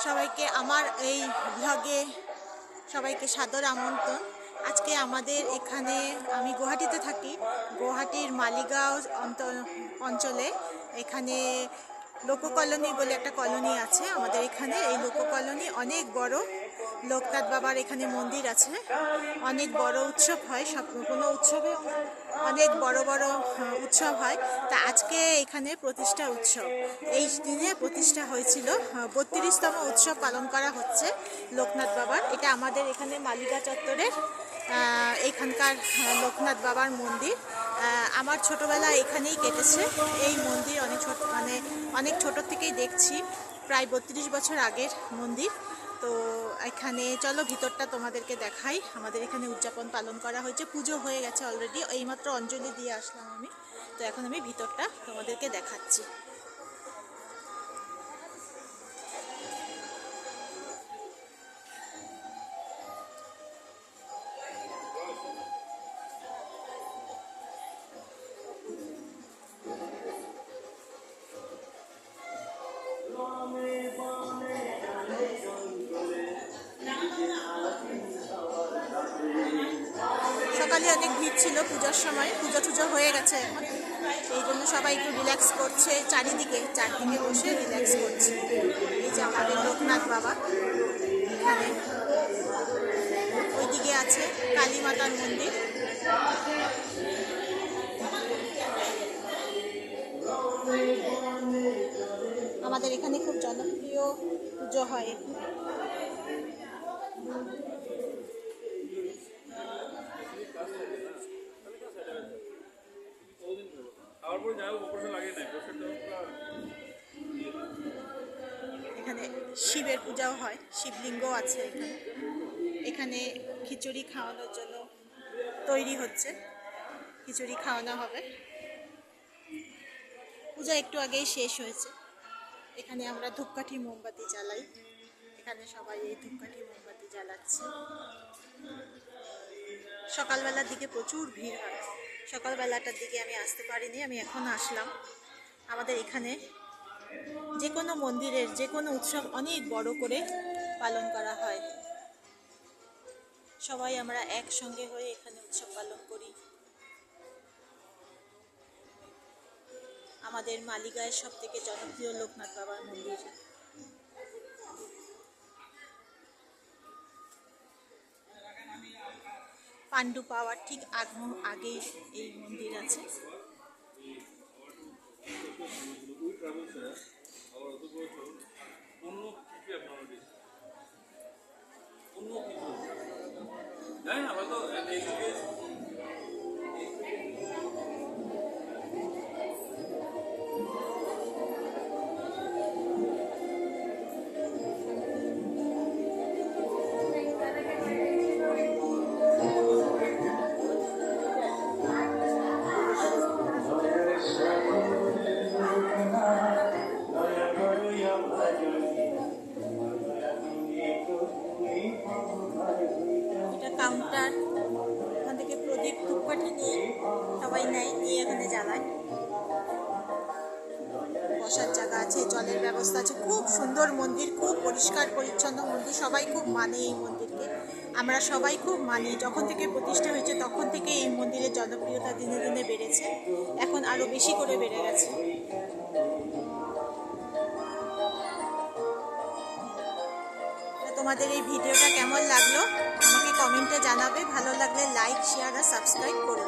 সবাইকে আমার এই ব্লগে সবাইকে সাদর আমন্ত্রণ। আজকে আমাদের এখানে, আমি গুয়াহাটিতে থাকি, গুয়াহাটির মালিগাঁও অঞ্চলে এখানে লোক কলোনি বলে একটা কলোনি আছে আমাদের এখানে। এই লোক কলোনি অনেক বড়, লোকনাথ বাবার এখানে মন্দির আছে, অনেক বড় উৎসব হয়, সব কোনো উৎসবে অনেক বড় বড় উৎসব হয়। তা আজকে এখানে প্রতিষ্ঠা উৎসব, এই দিনে প্রতিষ্ঠা হয়েছিল, 32তম উৎসব পালন করা হচ্ছে লোকনাথ বাবার। এটা আমাদের এখানে মালিগাঁও চত্বরের এখানকার লোকনাথ বাবার মন্দির। আমার ছোটোবেলা এখানেই কেটেছে, এই মন্দির অনেক ছোট থেকেই দেখছি, প্রায় 32 বছর আগের মন্দির। তো এখানে চলো ভিতরটা তোমাদেরকে দেখাই। আমাদের এখানে উদযাপন পালন করা হয়েছে, পুজো হয়ে গেছে অলরেডি, এইমাত্র অঞ্জলি দিয়ে আসলাম আমি। তো এখন আমি ভিতরটা তোমাদেরকে দেখাচ্ছি। সকালে অনেক ভিড় ছিল পূজার সময়, পুজো হয়ে গেছে এখন, এই জন্য সবাই একটু রিল্যাক্স করছে, চারিদিকে বসে রিল্যাক্স করছে। এই যে আমাদের লোকনাথ বাবা, এখানে ওইদিকে আছে কালী মাতার মন্দির। আমাদের এখানে খুব জনপ্রিয় পুজো হয়। এখানে শিবের পূজাও হয়, শিবলিঙ্গ আছে এখানে। এখানে খিচুড়ি খাওয়ানোর জন্য তৈরি হচ্ছে, খিচুড়ি খাওয়ানো হবে। পূজা একটু আগেই শেষ হয়েছে। এখানে আমরা ধূপকাঠি মোমবাতি জ্বালাই, এখানে সবাই এই ধূপকাঠি মোমবাতি জ্বালাচ্ছে। সকালবেলার দিকে প্রচুর ভিড় হয়, সকালবেলাটার দিকে আমি আসতে পারিনি, আমি এখন আসলাম। আমাদের এখানে যে কোনো মন্দিরের যে কোনো উৎসব অনেক বড় করে পালন করা হয়, সবাই আমরা একসঙ্গে হয়ে এখানে উৎসব পালন করি। আমাদের মালিগাঁয়ের সব থেকে জনপ্রিয় লোকনাথ বাবার মন্দির। পাণ্ডু পাওয়ার ঠিক আগেই এই মন্দির আছে। এটা কাউন্টার, ওখান থেকে প্রদীপ ধূপকাঠি নিয়ে সবাই নিয়ে এখানে জ্বালায়। বসার জায়গা আছে, জলের ব্যবস্থা আছে, খুব সুন্দর মন্দির, খুব পরিষ্কার পরিচ্ছন্ন মন্দির, সবাই খুব মানে এই মন্দিরকে। আমরা সবাই খুব মানি, যখন থেকে প্রতিষ্ঠা হয়েছে তখন থেকে এই মন্দিরের জনপ্রিয়তা দিনে দিনে বেড়েছে, এখন আরও বেশি করে বেড়ে গেছে। তোমাদের এই ভিডিওটা কেমন লাগলো আমাকে কমেন্টে জানাবে, ভালো লাগলে লাইক, শেয়ার আর সাবস্ক্রাইব করো।